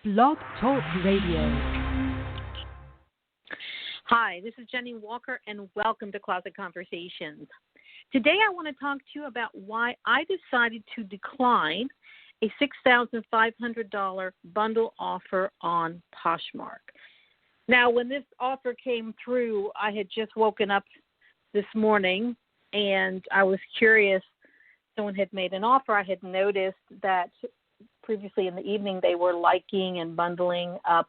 Blog Talk Radio. Hi, this is Jennie Walker, and welcome to Closet Conversations. Today I want to talk to you about why I decided to decline a $6,500 bundle offer on Poshmark. Now, when this offer came through, I had just woken up this morning, and I was curious. Someone had made an offer. I had noticed that previously in the evening they were liking and bundling up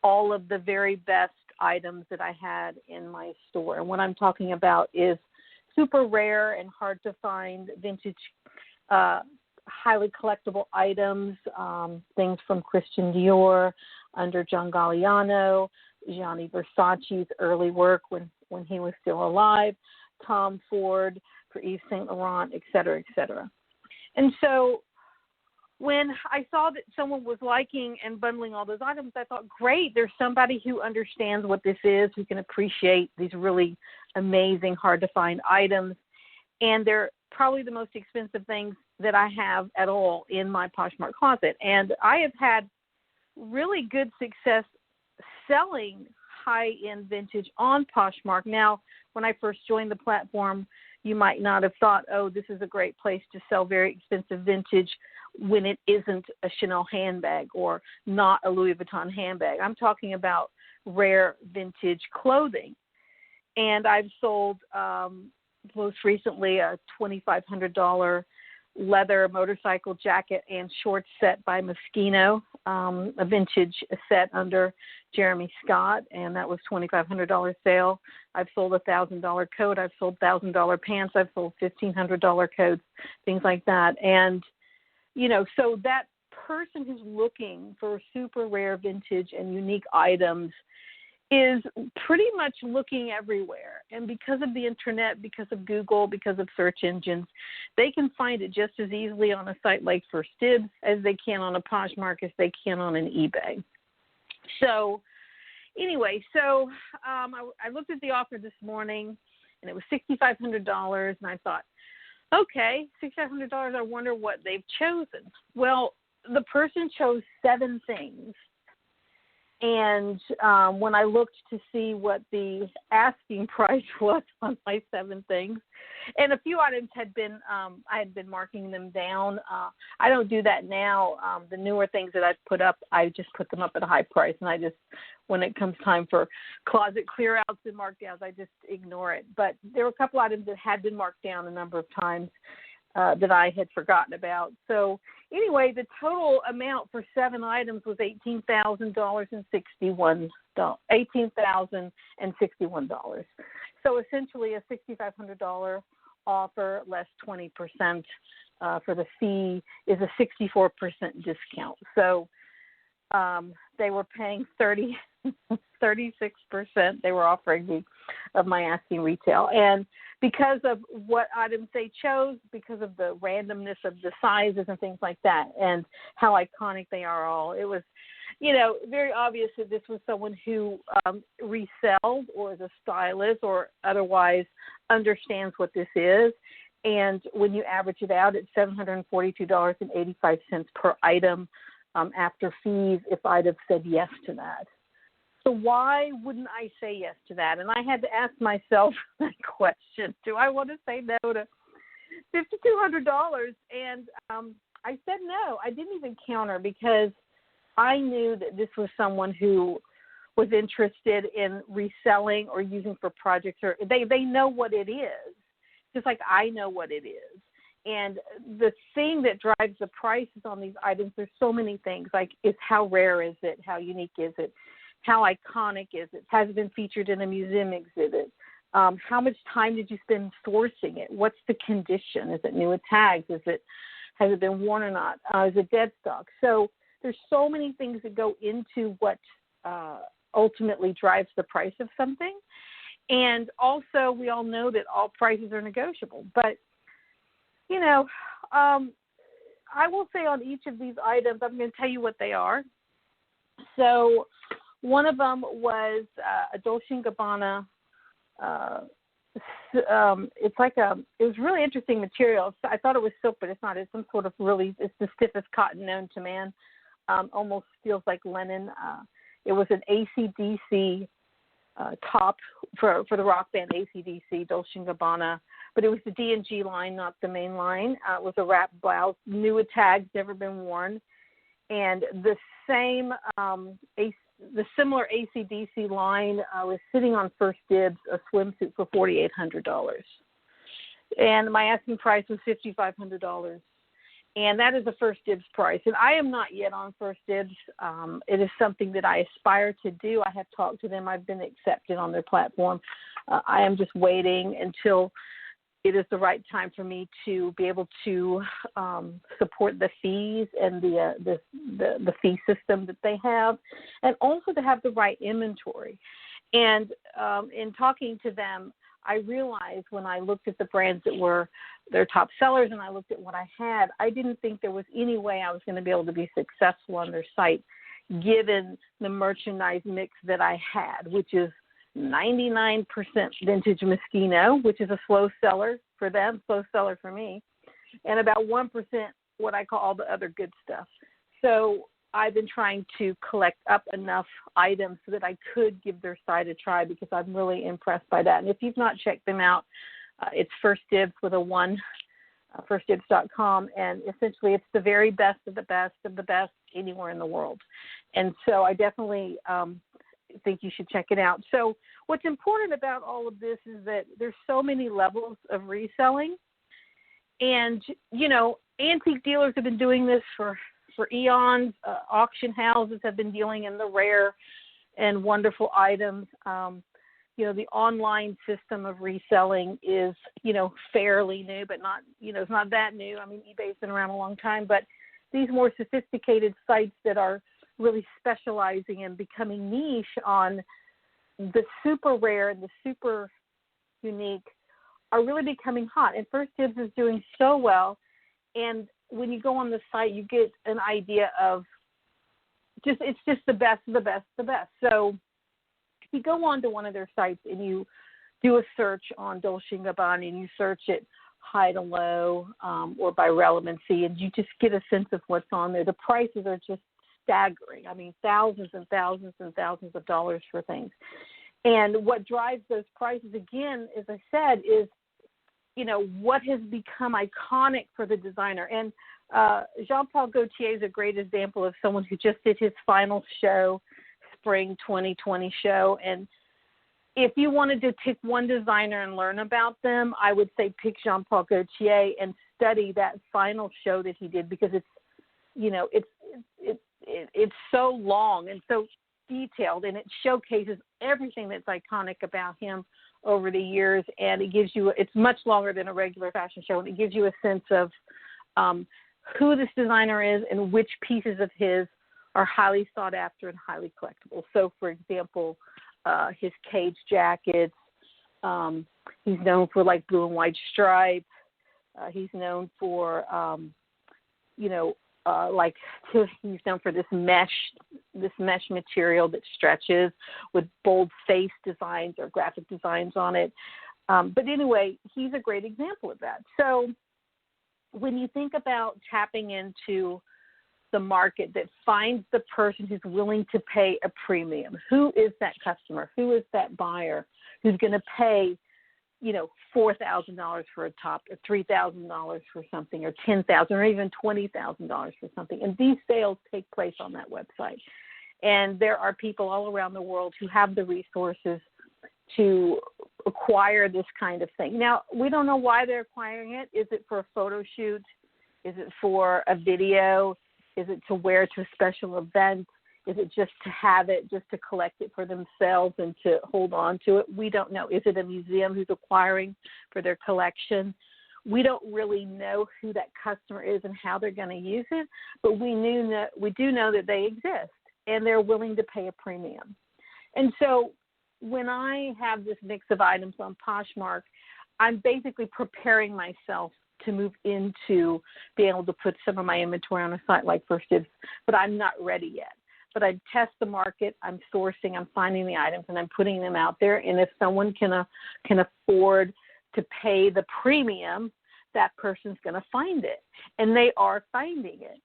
all of the very best items that I had in my store. And what I'm talking about is super rare and hard to find vintage, highly collectible items, things from Christian Dior, under John Galliano, Gianni Versace's early work when he was still alive, Tom Ford for Yves Saint Laurent, et cetera, et cetera. And so when I saw that someone was liking and bundling all those items, I thought, great, there's somebody who understands what this is, who can appreciate these really amazing, hard-to-find items. And they're probably the most expensive things that I have at all in my Poshmark closet. And I have had really good success selling high-end vintage on Poshmark. Now, when I first joined the platform, you might not have thought, oh, this is a great place to sell very expensive vintage when it isn't a Chanel handbag or not a Louis Vuitton handbag. I'm talking about rare vintage clothing. And I've sold most recently a $2,500 leather motorcycle jacket and shorts set by Moschino, a vintage set under Jeremy Scott, and that was $2,500 sale. I've sold a $1,000 coat. I've sold $1,000 pants. I've sold $1,500 coats, things like that. And you know, so that person who's looking for super rare vintage and unique items is pretty much looking everywhere. And because of the internet, because of Google, because of search engines, they can find it just as easily on a site like 1stDibs as they can on a Poshmark, as they can on an eBay. So anyway, I looked at the offer this morning, and it was $6,500, and I thought, okay, $6,500, I wonder what they've chosen. Well, the person chose 7 things. And when I looked to see what the asking price was on my 7 things, and a few items had been, I had been marking them down. I don't do that now. The newer things that I've put up, I just put them up at a high price, and I just, when it comes time for closet clear outs and markdowns, I just ignore it. But there were a couple items that had been marked down a number of times that I had forgotten about. So anyway, the total amount for 7 items was $18,061. So essentially a $6,500 offer less 20% for the fee is a 64% discount. So they were paying 36% they were offering me of my asking retail. And because of what items they chose, because of the randomness of the sizes and things like that, and how iconic they are all, it was, you know, very obvious that this was someone who resells or is a stylist or otherwise understands what this is. And when you average it out, it's $742.85 per item after fees if I'd have said yes to that. So why wouldn't I say yes to that? And I had to ask myself that question. Do I want to say no to $5,200? And I said no. I didn't even counter because I knew that this was someone who was interested in reselling or using for projects. Or they know what it is, just like I know what it is. And the thing that drives the prices on these items, there's so many things, like is how rare is it? How unique is it? How iconic is it? Has it been featured in a museum exhibit? How much time did you spend sourcing it? What's the condition? Is it new with tags? Has it been worn or not? Is it dead stock? So there's so many things that go into what ultimately drives the price of something. And also, we all know that all prices are negotiable. But, you know, I will say on each of these items, I'm going to tell you what they are. So one of them was a Dolce & Gabbana. It was really interesting material. I thought it was silk, but it's not. It's some sort of it's the stiffest cotton known to man. almost feels like linen. It was an AC/DC top for the rock band AC/DC, Dolce & Gabbana, but it was the D&G line, not the main line. It was a wrap blouse, new with tags, never been worn, and the similar AC/DC line was sitting on First Dibs, a swimsuit for $4,800, and my asking price was $5,500. And that is the First Dibs price. And I am not yet on First Dibs. It is something that I aspire to do. I have talked to them. I've been accepted on their platform. I am just waiting until it is the right time for me to be able to support the fees and the fee system that they have, and also to have the right inventory. And in talking to them, I realized when I looked at the brands that were their top sellers and I looked at what I had, I didn't think there was any way I was going to be able to be successful on their site given the merchandise mix that I had, which is 99% vintage Moschino, which is a slow seller for them, slow seller for me, and about 1% what I call all the other good stuff. So I've been trying to collect up enough items so that I could give their site a try because I'm really impressed by that. And if you've not checked them out, it's First Dibs with a 1, firstdibs.com, and essentially it's the very best of the best of the best anywhere in the world. And so I definitely think you should check it out. So what's important about all of this is that there's so many levels of reselling. And, you know, antique dealers have been doing this for eons. Auction houses have been dealing in the rare and wonderful items. You know, the online system of reselling is, you know, fairly new, but not, you know, it's not that new. I mean, eBay's been around a long time, but these more sophisticated sites that are really specializing and becoming niche on the super rare and the super unique are really becoming hot. And First Dibs is doing so well. And when you go on the site, you get an idea of it's just the best of the best of the best. So if you go on to one of their sites and you do a search on Dolce & Gabbana and you search it high to low or by relevancy, and you just get a sense of what's on there, the prices are just staggering. I mean, thousands and thousands and thousands of dollars for things. And what drives those prices, again, as I said, is, you know, what has become iconic for the designer. And Jean-Paul Gaultier is a great example of someone who just did his final show, spring 2020 show. And if you wanted to pick one designer and learn about them, I would say pick Jean-Paul Gaultier and study that final show that he did, because it's, you know, it's so long and so detailed, and it showcases everything that's iconic about him over the years, and it gives you, it's much longer than a regular fashion show, and it gives you a sense of who this designer is and which pieces of his are highly sought after and highly collectible. So, for example, his cage jackets, he's known for like blue and white stripes. He's known for, he's known for this mesh material that stretches with bold face designs or graphic designs on it. But anyway, he's a great example of that. So when you think about tapping into the market that finds the person who's willing to pay a premium, who is that customer? Who is that buyer who's going to pay, you know, $4,000 for a top, or $3,000 for something, or $10,000, or even $20,000 for something? And these sales take place on that website. And there are people all around the world who have the resources to acquire this kind of thing. Now, we don't know why they're acquiring it. Is it for a photo shoot? Is it for a video? Is it to wear to a special event? Is it just to have it, just to collect it for themselves and to hold on to it? We don't know. Is it a museum who's acquiring for their collection? We don't really know who that customer is and how they're going to use it, but we do know that they exist and they're willing to pay a premium. And so when I have this mix of items on Poshmark, I'm basically preparing myself to move into being able to put some of my inventory on a site like First Dibs, but I'm not ready yet. But I test the market, I'm sourcing, I'm finding the items, and I'm putting them out there. And if someone can afford to pay the premium, that person's going to find it. And they are finding it.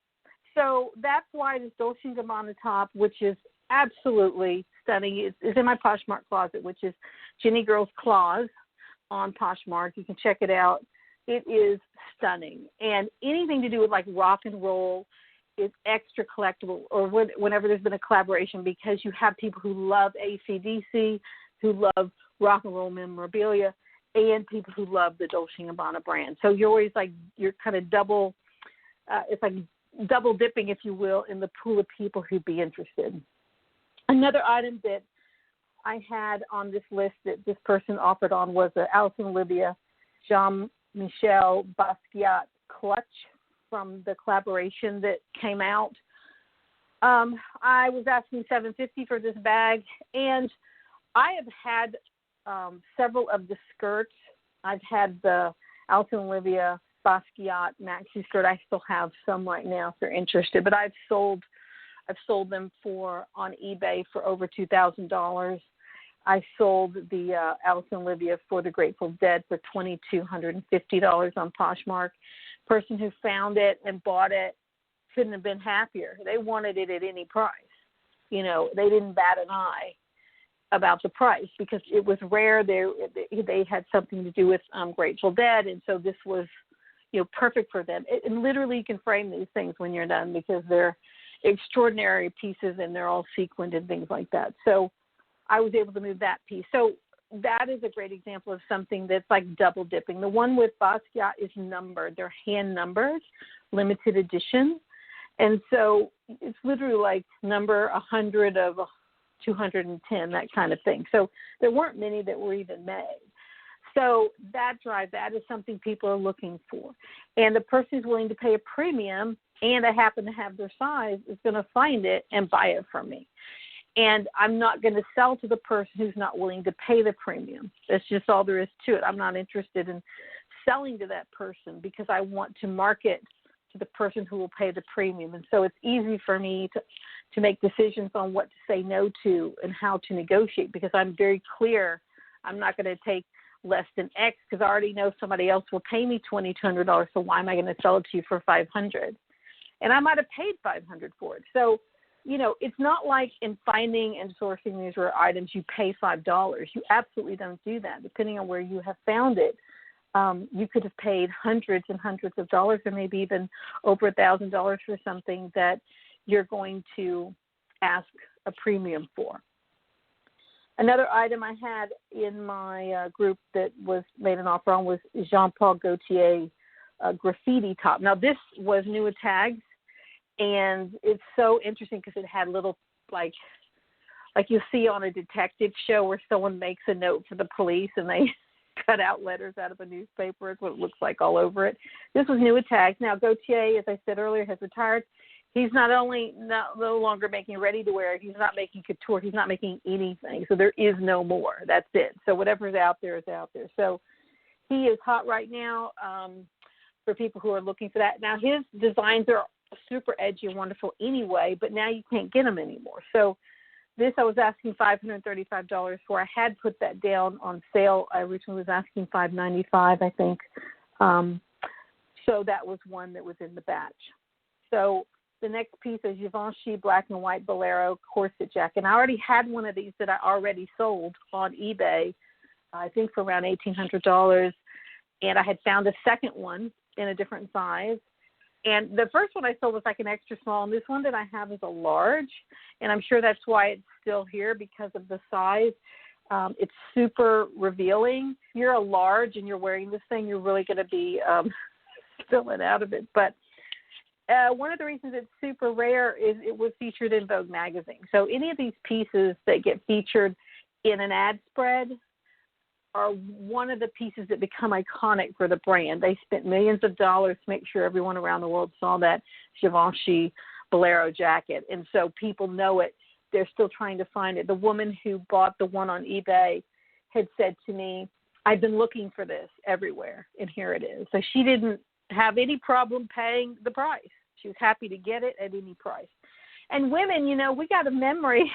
So that's why this Dolce & Gabbana top, which is absolutely stunning, is in my Poshmark closet, which is JennieGirl's Claws on Poshmark. You can check it out. It is stunning. And anything to do with like rock and roll is extra collectible, or whenever there's been a collaboration, because you have people who love AC/DC, who love rock and roll memorabilia, and people who love the Dolce & Gabbana brand. So you're always like, you're kind of double, it's like double dipping, if you will, in the pool of people who'd be interested. Another item that I had on this list that this person offered on was the Alison Olivia Jean-Michel Basquiat clutch from the collaboration that came out. I was asking $750 for this bag, and I have had several of the skirts. I've had the Alison Olivia Basquiat maxi skirt. I still have some right now if they're interested, but I've sold them on eBay for over $2,000. I sold the Alison Olivia for the Grateful Dead for $2,250 on Poshmark. Person who found it and bought it couldn't have been happier. They wanted it at any price. You know, they didn't bat an eye about the price because it was rare. They had something to do with Grateful Dead, and so this was, you know, perfect for them. And literally you can frame these things when you're done because they're extraordinary pieces and they're all sequined and things like that. So I was able to move that piece. So that is a great example of something that's like double dipping. The one with Basquiat is numbered. They're hand numbered, limited edition. And so it's literally like number 100 of 210, that kind of thing. So there weren't many that were even made. So that is something people are looking for. And the person who's willing to pay a premium and I happen to have their size is going to find it and buy it from me. And I'm not going to sell to the person who's not willing to pay the premium. That's just all there is to it. I'm not interested in selling to that person because I want to market to the person who will pay the premium. And so it's easy for me to make decisions on what to say no to and how to negotiate because I'm very clear. I'm not going to take less than X because I already know somebody else will pay me $2,200. So why am I going to sell it to you for $500? And I might have paid $500 for it. So, you know, it's not like in finding and sourcing these rare items, you pay $5. You absolutely don't do that. Depending on where you have found it, you could have paid hundreds and hundreds of dollars or maybe even over $1,000 for something that you're going to ask a premium for. Another item I had in my group that was made an offer on was Jean-Paul Gaultier graffiti top. Now, this was new with tags, and it's so interesting because it had little, like you see on a detective show where someone makes a note for the police and they cut out letters out of a newspaper. It's what it looks like all over it. This was new with tags. Now, Gaultier, as I said earlier, has retired. He's no longer making ready-to-wear. He's not making couture. He's not making anything. So there is no more. That's it. So whatever's out there is out there. So he is hot right now for people who are looking for that. Now, his designs are super edgy and wonderful anyway, but now you can't get them anymore. So this I was asking $535 for. I had put that down on sale. I originally was asking $595, I think. So that was one that was in the batch. So the next piece is Givenchy black and white bolero corset jacket. And I already had one of these that I already sold on eBay, I think for around $1,800. And I had found a second one in a different size. And the first one I sold was like an extra small, and this one that I have is a large, and I'm sure that's why it's still here because of the size. It's super revealing. If you're a large and you're wearing this thing, you're really going to be spilling out of it. But one of the reasons it's super rare is it was featured in Vogue magazine. So any of these pieces that get featured in an ad spread are one of the pieces that become iconic for the brand. They spent millions of dollars to make sure everyone around the world saw that Givenchy bolero jacket. And so people know it. They're still trying to find it. The woman who bought the one on eBay had said to me, I've been looking for this everywhere, and here it is. So she didn't have any problem paying the price. She was happy to get it at any price. And women, you know, we got a memory.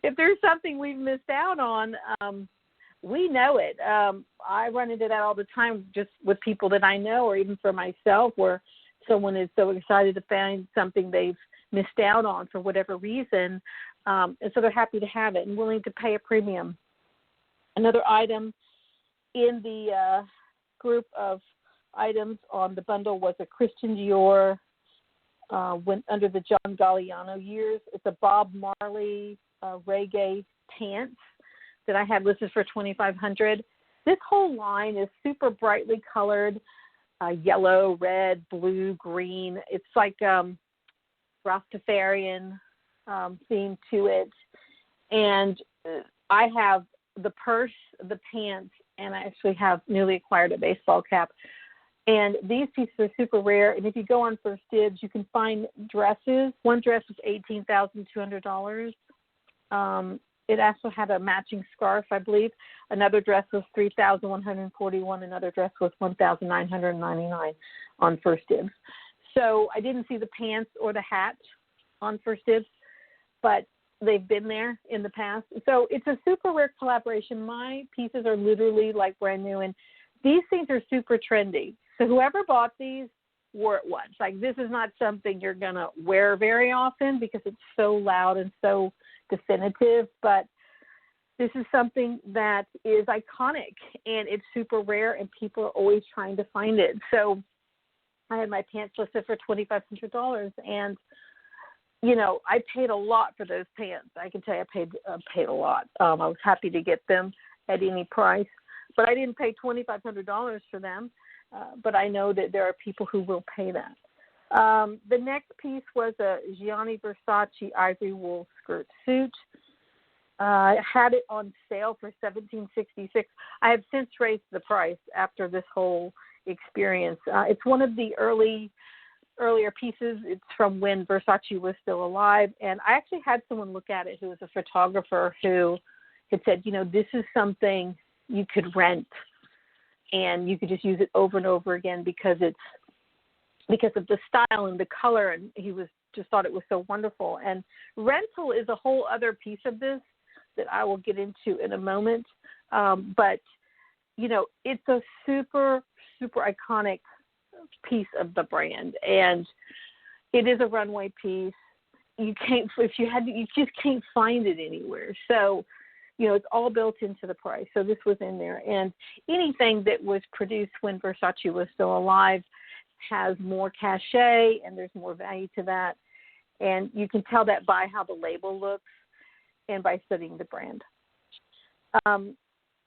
If there's something we've missed out on, we know it. I run into that all the time just with people that I know or even for myself where someone is so excited to find something they've missed out on for whatever reason, and so they're happy to have it and willing to pay a premium. Another item in the group of items on the bundle was a Christian Dior, went under the John Galliano years. It's a Bob Marley reggae pants that I had listed for $2,500. This whole line is super brightly colored, yellow, red, blue, green. It's like Rastafarian theme to it. And I have the purse, the pants, and I actually have newly acquired a baseball cap. And these pieces are super rare. And if you go on First Dibs, you can find dresses. One dress was $18,200. It also had a matching scarf, I believe. Another dress was $3,141. Another dress was $1,999 on First Dibs. So I didn't see the pants or the hat on First Dibs, but they've been there in the past. So it's a super rare collaboration. My pieces are literally like brand new, and these things are super trendy. So whoever bought these wore it once. Like, this is not something you're going to wear very often because it's so loud and so definitive, but this is something that is iconic, and it's super rare, and people are always trying to find it. So I had my pants listed for $2,500, and you know, I paid a lot for those pants. I can tell you I paid a lot. I was happy to get them at any price, but I didn't pay $2,500 for them. But I know that there are people who will pay that. The next piece was a Gianni Versace ivory wool skirt suit. I had it on sale for $1,766. I have since raised the price after this whole experience. It's one of the earlier pieces. It's from when Versace was still alive. And I actually had someone look at it who was a photographer who had said, you know, this is something you could rent and you could just use it over and over again because of the style and the color. And he just thought it was so wonderful. And rental is a whole other piece of this that I will get into in a moment. But, you know, it's a super, super iconic piece of the brand, and it is a runway piece. You just can't find it anywhere. So, you know, it's all built into the price. So this was in there, and anything that was produced when Versace was still alive has more cachet, and there's more value to that. And you can tell that by how the label looks and by studying the brand.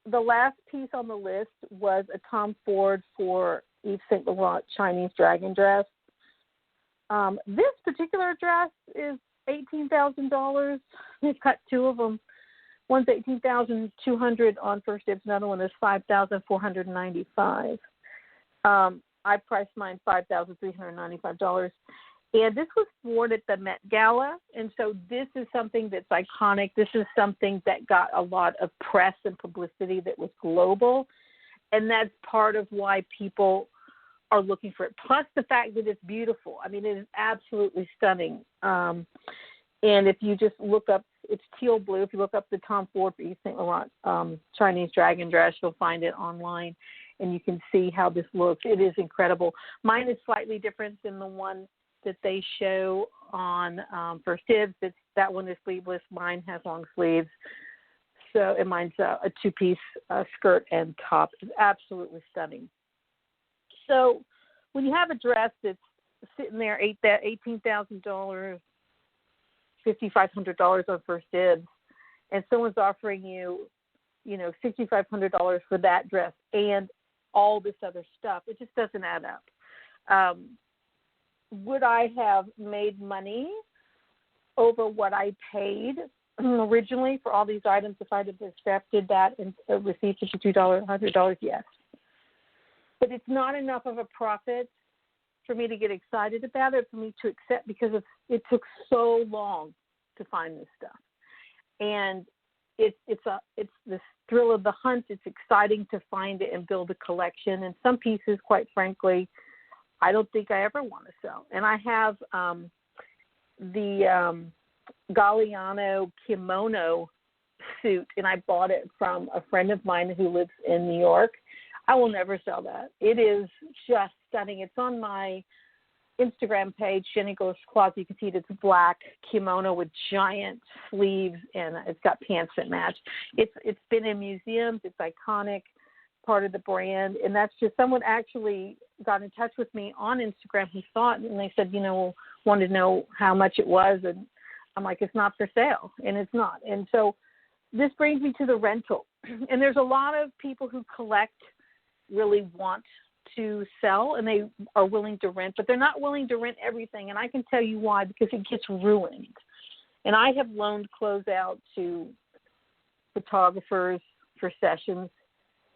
The last piece on the list was a Tom Ford for Yves Saint Laurent Chinese dragon dress. This particular dress is $18,000. They've cut two of them. One's $18,200 on First Dibs. Another one is $5,495. I priced mine $5,395. And this was worn at the Met Gala, and so this is something that's iconic. This is something that got a lot of press and publicity that was global, and that's part of why people are looking for it. Plus the fact that it's beautiful. I mean, it is absolutely stunning. And if you just look up, it's teal blue. If you look up the Tom Ford for Yves Saint Laurent Chinese dragon dress, you'll find it online, and you can see how this looks. It is incredible. Mine is slightly different than the one that they show on First Dibs. That one is sleeveless. Mine has long sleeves. So, and mine's a two-piece skirt and top. It's absolutely stunning. So when you have a dress that's sitting there, $18,000, $5,500 on First Dibs, and someone's offering you, you know, $6,500 for that dress and all this other stuff, it just doesn't add up. Would I have made money over what I paid originally for all these items if I'd have accepted that and received $100? Yes. But it's not enough of a profit for me to get excited about it, for me to accept, because it took so long to find this stuff. And it's this thrill of the hunt. It's exciting to find it and build a collection. And some pieces, quite frankly, I don't think I ever want to sell. And I have the Galliano kimono suit, and I bought it from a friend of mine who lives in New York. I will never sell that. It is just stunning. It's on my Instagram page, JennieGirl's Closet. You can see it's black kimono with giant sleeves, and it's got pants that match. It's been in museums. It's iconic, part of the brand, and that's just someone actually got in touch with me on Instagram who saw it, and they said, wanted to know how much it was, and I'm like, it's not for sale, and it's not. And so this brings me to the rental, and there's a lot of people who collect, really want to sell, and they are willing to rent, but they're not willing to rent everything, and I can tell you why, because it gets ruined. And I have loaned clothes out to photographers for sessions,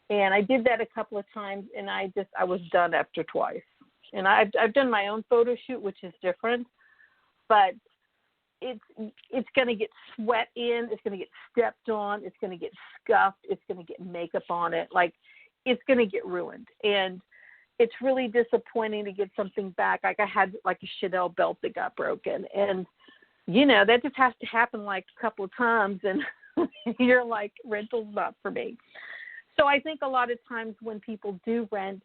and I did that a couple of times, and I was done after twice. And I've done my own photo shoot, which is different, but it's going to get sweat in, it's going to get stepped on, it's going to get scuffed, it's going to get makeup on it. Like, it's going to get ruined. And it's really disappointing to get something back. Like, I had like a Chanel belt that got broken, and that just has to happen like a couple of times, and you're like, rental's not for me. So I think a lot of times when people do rent,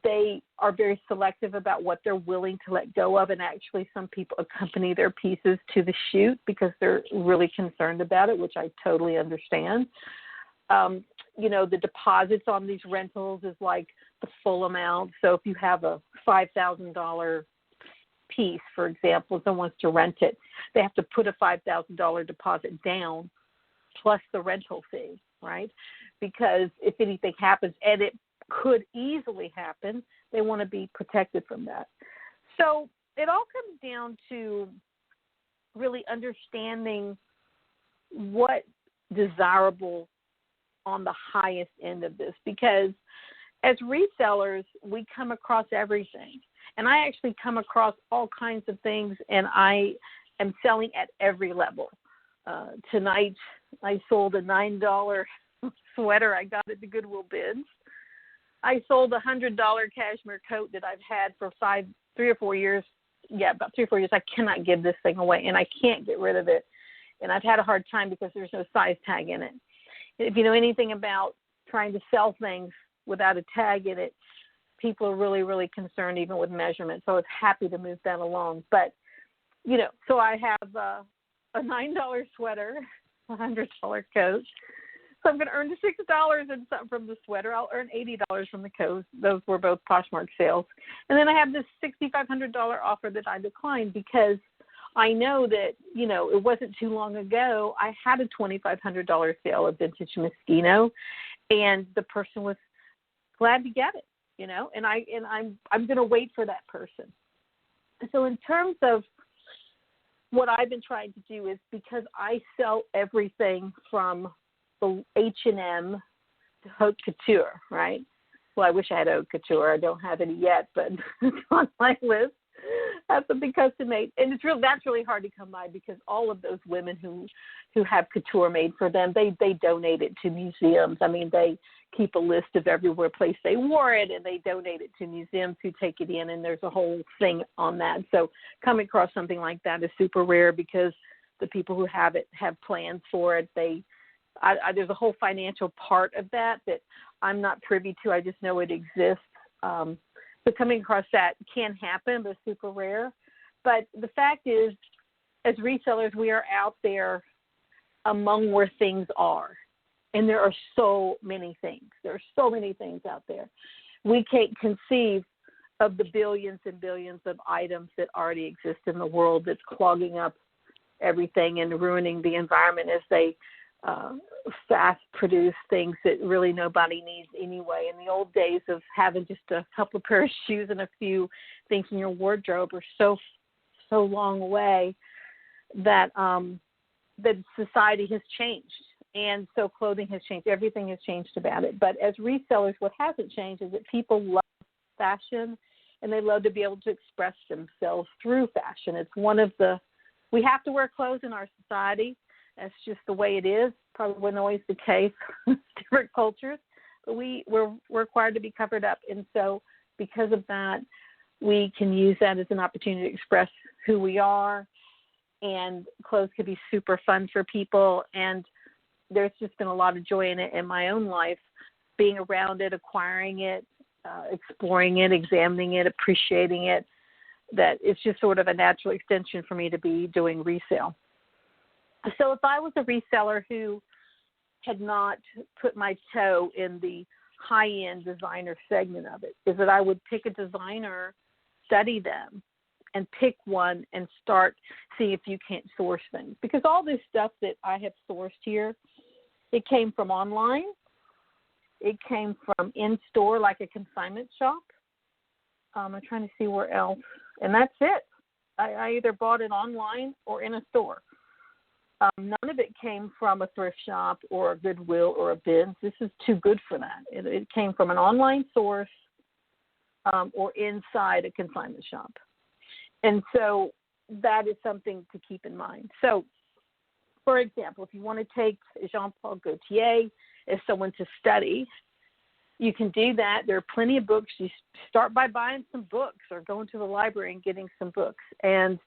they are very selective about what they're willing to let go of, and actually some people accompany their pieces to the shoot because they're really concerned about it, which I totally understand. The deposits on these rentals is like the full amount. So if you have a $5,000 piece, for example, someone wants to rent it, they have to put a $5,000 deposit down plus the rental fee, right? Because if anything happens, and it could easily happen, they want to be protected from that. So it all comes down to really understanding what desirable on the highest end of this, because as resellers, we come across everything. And I actually come across all kinds of things, and I am selling at every level. Tonight, I sold a $9 sweater I got at the Goodwill bins. I sold a $100 cashmere coat that I've had for 3 or 4 years. Yeah, about 3 or 4 years. I cannot give this thing away, and I can't get rid of it. And I've had a hard time because there's no size tag in it. If you know anything about trying to sell things without a tag in it, people are really, really concerned even with measurements. So I was happy to move that along. But, so I have a $9 sweater, a $100 coat. So I'm going to earn the $6 and something from the sweater. I'll earn $80 from the coat. Those were both Poshmark sales. And then I have this $6,500 offer that I declined because I know that, it wasn't too long ago, I had a $2,500 sale of vintage Moschino, and the person was glad to get it, and I'm going to wait for that person. So in terms of what I've been trying to do is, because I sell everything from the H&M to haute couture, right? Well, I wish I had haute couture. I don't have any yet, but it's on my list. Have something custom made, and that's really hard to come by, because all of those women who have couture made for them, they donate it to museums. I mean, they keep a list of everywhere place they wore it, and they donate it to museums who take it in, and there's a whole thing on that. So coming across something like that is super rare, because the people who have it have plans for it. There's a whole financial part of that I'm not privy to. I just know it exists. So coming across that can happen, but it's super rare. But the fact is, as resellers, we are out there among where things are. And there are so many things. There are so many things out there. We can't conceive of the billions and billions of items that already exist in the world that's clogging up everything and ruining the environment as they fast produce things that really nobody needs anyway. In the old days of having just a couple of pairs of shoes and a few things in your wardrobe are so long away that that society has changed, and so clothing has changed. Everything has changed about it. But as resellers, what hasn't changed is that people love fashion, and they love to be able to express themselves through fashion. It's we have to wear clothes in our society. That's just the way it is. Probably wasn't always the case in different cultures, but we're required to be covered up. And so because of that, we can use that as an opportunity to express who we are, and clothes could be super fun for people. And there's just been a lot of joy in it in my own life, being around it, acquiring it, exploring it, examining it, appreciating it. that it's just sort of a natural extension for me to be doing resale. So if I was a reseller who had not put my toe in the high-end designer segment of it, is that I would pick a designer, study them, and pick one and start seeing if you can't source things. Because all this stuff that I have sourced here, it came from online. It came from in-store, like a consignment shop. I'm trying to see where else. And that's it. I either bought it online or in a store. None of it came from a thrift shop or a Goodwill or a Bins. This is too good for that. It came from an online source or inside a consignment shop. And so that is something to keep in mind. So, for example, if you want to take Jean-Paul Gaultier as someone to study, you can do that. There are plenty of books. You start by buying some books or going to the library and getting some books. And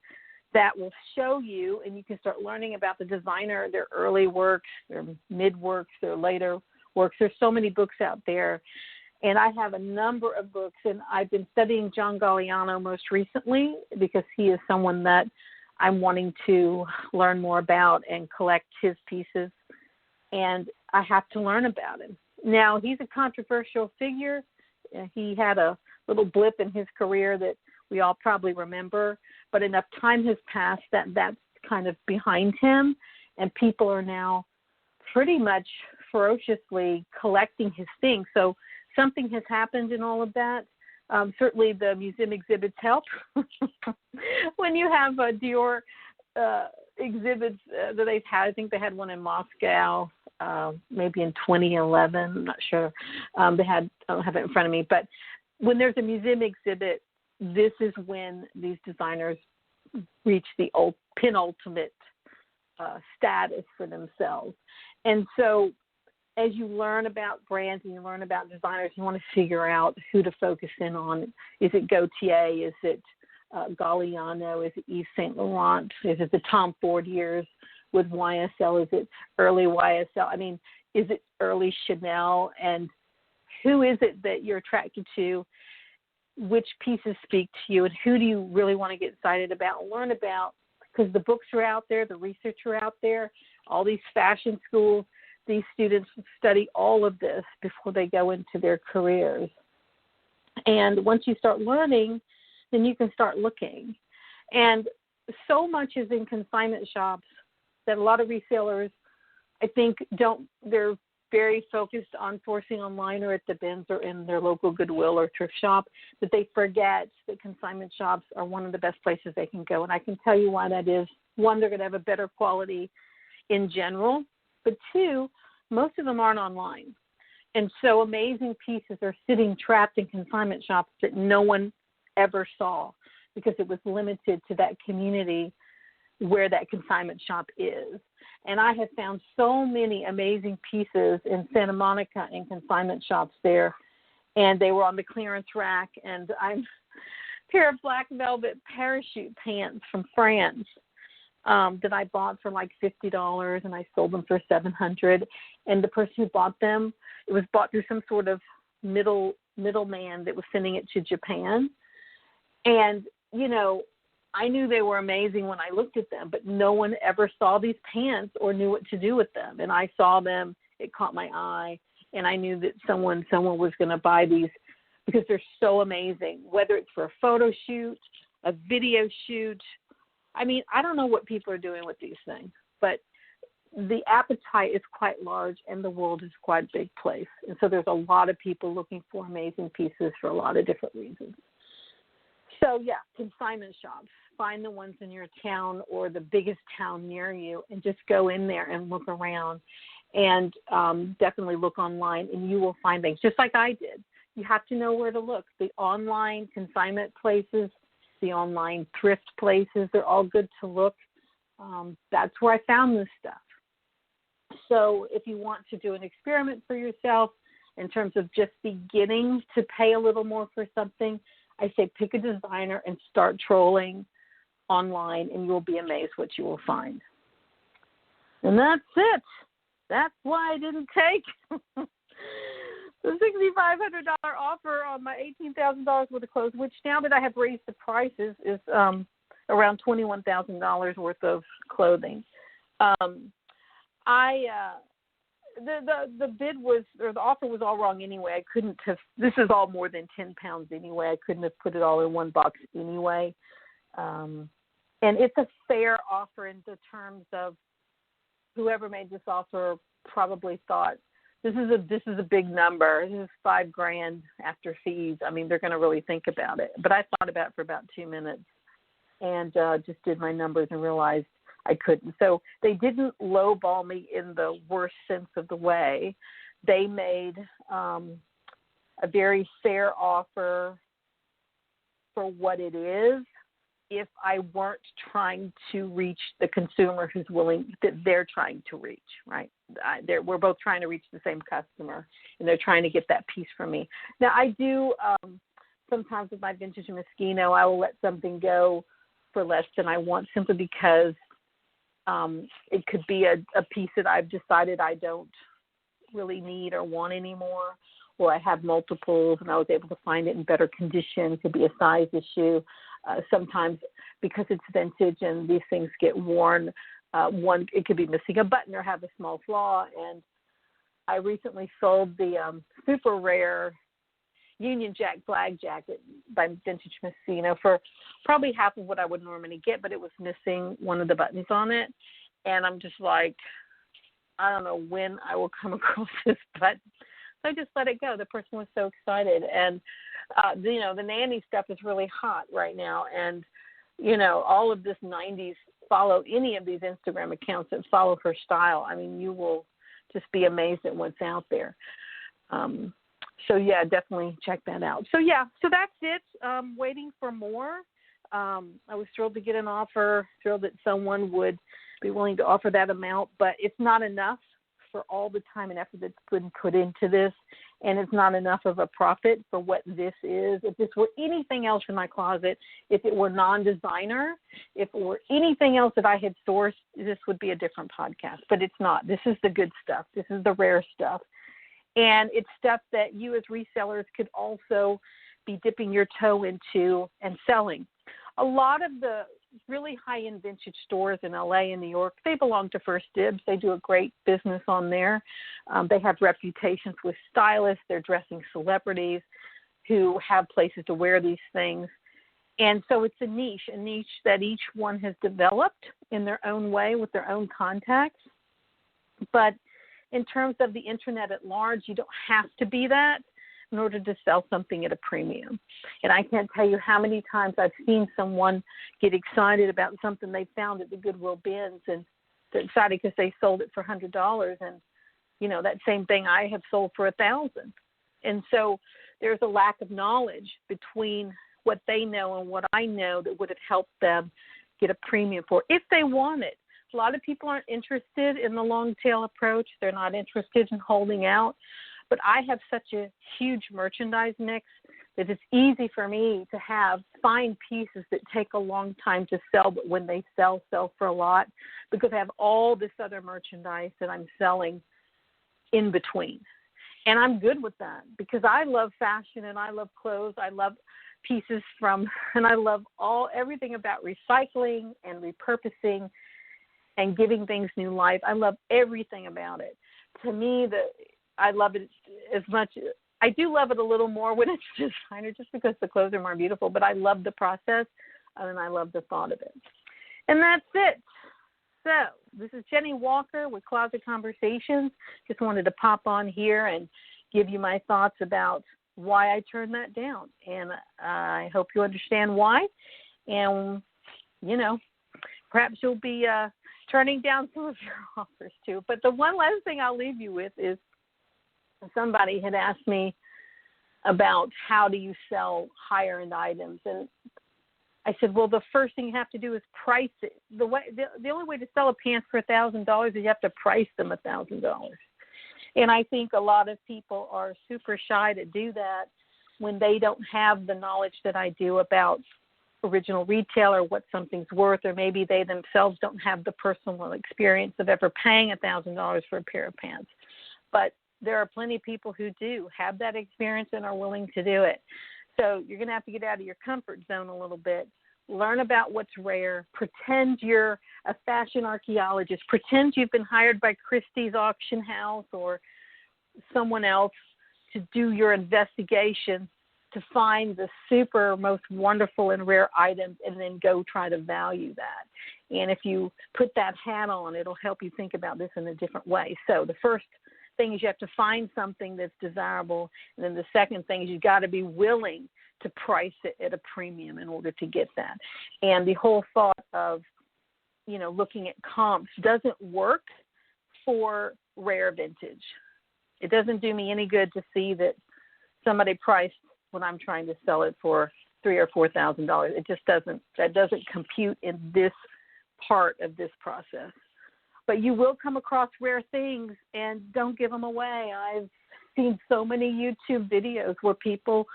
that will show you, and you can start learning about the designer, their early works, their mid works, their later works. There's so many books out there. And I have a number of books, and I've been studying John Galliano most recently because he is someone that I'm wanting to learn more about and collect his pieces. And I have to learn about him. Now, he's a controversial figure. He had a little blip in his career that we all probably remember, but enough time has passed that that's kind of behind him, and people are now pretty much ferociously collecting his things. So something has happened in all of that. Certainly the museum exhibits help. When you have Dior exhibits that they've had, I think they had one in Moscow, maybe in 2011, I'm not sure. I don't have it in front of me, but when there's a museum exhibit, this is when these designers reach the penultimate status for themselves. And so as you learn about brands and you learn about designers, you want to figure out who to focus in on. Is it Gaultier? Is it Galliano? Is it Yves Saint Laurent? Is it the Tom Ford years with YSL? Is it early YSL? I mean, is it early Chanel? And who is it that you're attracted to? Which pieces speak to you, and who do you really want to get excited about and learn about? Because the books are out there, the research are out there, all these fashion schools, these students study all of this before they go into their careers. And once you start learning, then you can start looking. And so much is in consignment shops that a lot of resellers, I think, they're very focused on sourcing online or at the bins or in their local Goodwill or thrift shop, that they forget that consignment shops are one of the best places they can go. And I can tell you why that is. One, they're going to have a better quality in general, but two, most of them aren't online. And so amazing pieces are sitting trapped in consignment shops that no one ever saw because it was limited to that community where that consignment shop is. And I have found so many amazing pieces in Santa Monica in consignment shops there, and they were on the clearance rack. And I'm a pair of black velvet parachute pants from France that I bought for like $50, and I sold them for $700. And the person who bought them, it was bought through some sort of middleman that was sending it to Japan. And, you know, I knew they were amazing when I looked at them, but no one ever saw these pants or knew what to do with them. And I saw them, it caught my eye, and I knew that someone was going to buy these because they're so amazing, whether it's for a photo shoot, a video shoot. I mean, I don't know what people are doing with these things, but the appetite is quite large and the world is quite a big place. And so there's a lot of people looking for amazing pieces for a lot of different reasons. So, yeah, consignment shops. Find the ones in your town or the biggest town near you and just go in there and look around, and definitely look online, and you will find things just like I did. You have to know where to look. The online consignment places, the online thrift places, they're all good to look. That's where I found this stuff. So if you want to do an experiment for yourself in terms of just beginning to pay a little more for something, I say pick a designer and start trolling online, and you'll be amazed what you will find. And that's it. That's why I didn't take the $6,500 offer on my $18,000 worth of clothes, which now that I have raised the prices is around $21,000 worth of clothing. The bid was, or the offer was all wrong anyway. I couldn't have, this is all more than 10 pounds anyway. I couldn't have put it all in one box anyway. And it's a fair offer in the terms of whoever made this offer probably thought, this is a big number. This is $5,000 after fees. I mean, they're going to really think about it. But I thought about it for about 2 minutes and just did my numbers and realized I couldn't. So they didn't lowball me in the worst sense of the way. They made a very fair offer for what it is if I weren't trying to reach the consumer who's willing, that they're trying to reach, right? We're both trying to reach the same customer, and they're trying to get that piece from me. Now, I do sometimes with my vintage Moschino, I will let something go for less than I want simply because it could be a piece that I've decided I don't really need or want anymore, or I have multiples and I was able to find it in better condition. It could be a size issue. Sometimes because it's vintage and these things get worn, it could be missing a button or have a small flaw. And I recently sold the super rare Union Jack flag jacket by Vintage Moschino for probably half of what I would normally get, but it was missing one of the buttons on it. And I'm just like, I don't know when I will come across this button. So I just let it go. The person was so excited. And, the nanny stuff is really hot right now. And, all of this 90s, follow any of these Instagram accounts that follow her style. I mean, you will just be amazed at what's out there. So, yeah, definitely check that out. So that's it. Waiting for more. I was thrilled to get an offer, thrilled that someone would be willing to offer that amount, but it's not enough for all the time and effort that's been put into this, and it's not enough of a profit for what this is. If this were anything else in my closet, if it were non-designer, if it were anything else that I had sourced, this would be a different podcast, but it's not. This is the good stuff. This is the rare stuff. And it's stuff that you as resellers could also be dipping your toe into and selling. A lot of the really high-end vintage stores in LA and New York, they belong to First Dibs. They do a great business on there. They have reputations with stylists. They're dressing celebrities who have places to wear these things. And so it's a niche that each one has developed in their own way with their own contacts. But in terms of the internet at large, you don't have to be that in order to sell something at a premium. And I can't tell you how many times I've seen someone get excited about something they found at the Goodwill bins, and they're excited because they sold it for $100. And, that same thing I have sold for $1,000. And so there's a lack of knowledge between what they know and what I know that would have helped them get a premium for if they want it. A lot of people aren't interested in the long tail approach. They're not interested in holding out. But I have such a huge merchandise mix that it's easy for me to find pieces that take a long time to sell, but when they sell for a lot, because I have all this other merchandise that I'm selling in between. And I'm good with that because I love fashion and I love clothes. I love pieces and I love everything about recycling and repurposing and giving things new life. I love everything about it. To me, I love it as much. I do love it a little more when it's designer just because the clothes are more beautiful, but I love the process and I love the thought of it. And that's it. So this is Jennie Walker with Closet Conversations. Just wanted to pop on here and give you my thoughts about why I turned that down. And I hope you understand why. And, perhaps you'll be turning down some of your offers too. But the one last thing I'll leave you with is somebody had asked me about how do you sell higher end items, and I said, well, the first thing you have to do is price it. The only way to sell a pants for $1,000 is you have to price them $1,000. And I think a lot of people are super shy to do that when they don't have the knowledge that I do about original retail or what something's worth, or maybe they themselves don't have the personal experience of ever paying $1,000 for a pair of pants. But there are plenty of people who do have that experience and are willing to do it. So you're going to have to get out of your comfort zone a little bit. Learn about what's rare. Pretend you're a fashion archaeologist. Pretend you've been hired by Christie's auction house or someone else to do your investigation to find the super most wonderful and rare items, and then go try to value that. And if you put that hat on, it'll help you think about this in a different way. So the first thing is you have to find something that's desirable, and then the second thing is you've got to be willing to price it at a premium in order to get that. And the whole thought of, looking at comps doesn't work for rare vintage. It doesn't do me any good to see that somebody priced when I'm trying to sell it for $3,000 or $4,000. It just doesn't compute in this part of this process. But you will come across rare things, and don't give them away. I've seen so many YouTube videos where people,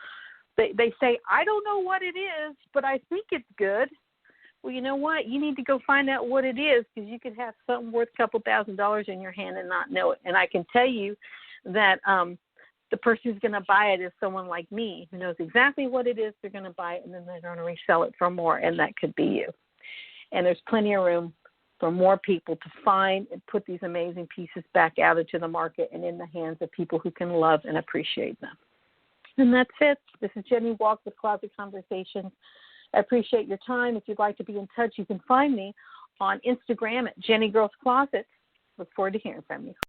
they say, I don't know what it is, but I think it's good. Well, you know what? You need to go find out what it is, because you could have something worth a couple $1,000s in your hand and not know it. And I can tell you that the person who's going to buy it is someone like me who knows exactly what it is. They're going to buy it, and then they're going to resell it for more, and that could be you. And there's plenty of room for more people to find and put these amazing pieces back out into the market and in the hands of people who can love and appreciate them. And that's it. This is Jennie Walker with Closet Conversations. I appreciate your time. If you'd like to be in touch, you can find me on Instagram at JennieGirl's Closet. Look forward to hearing from you.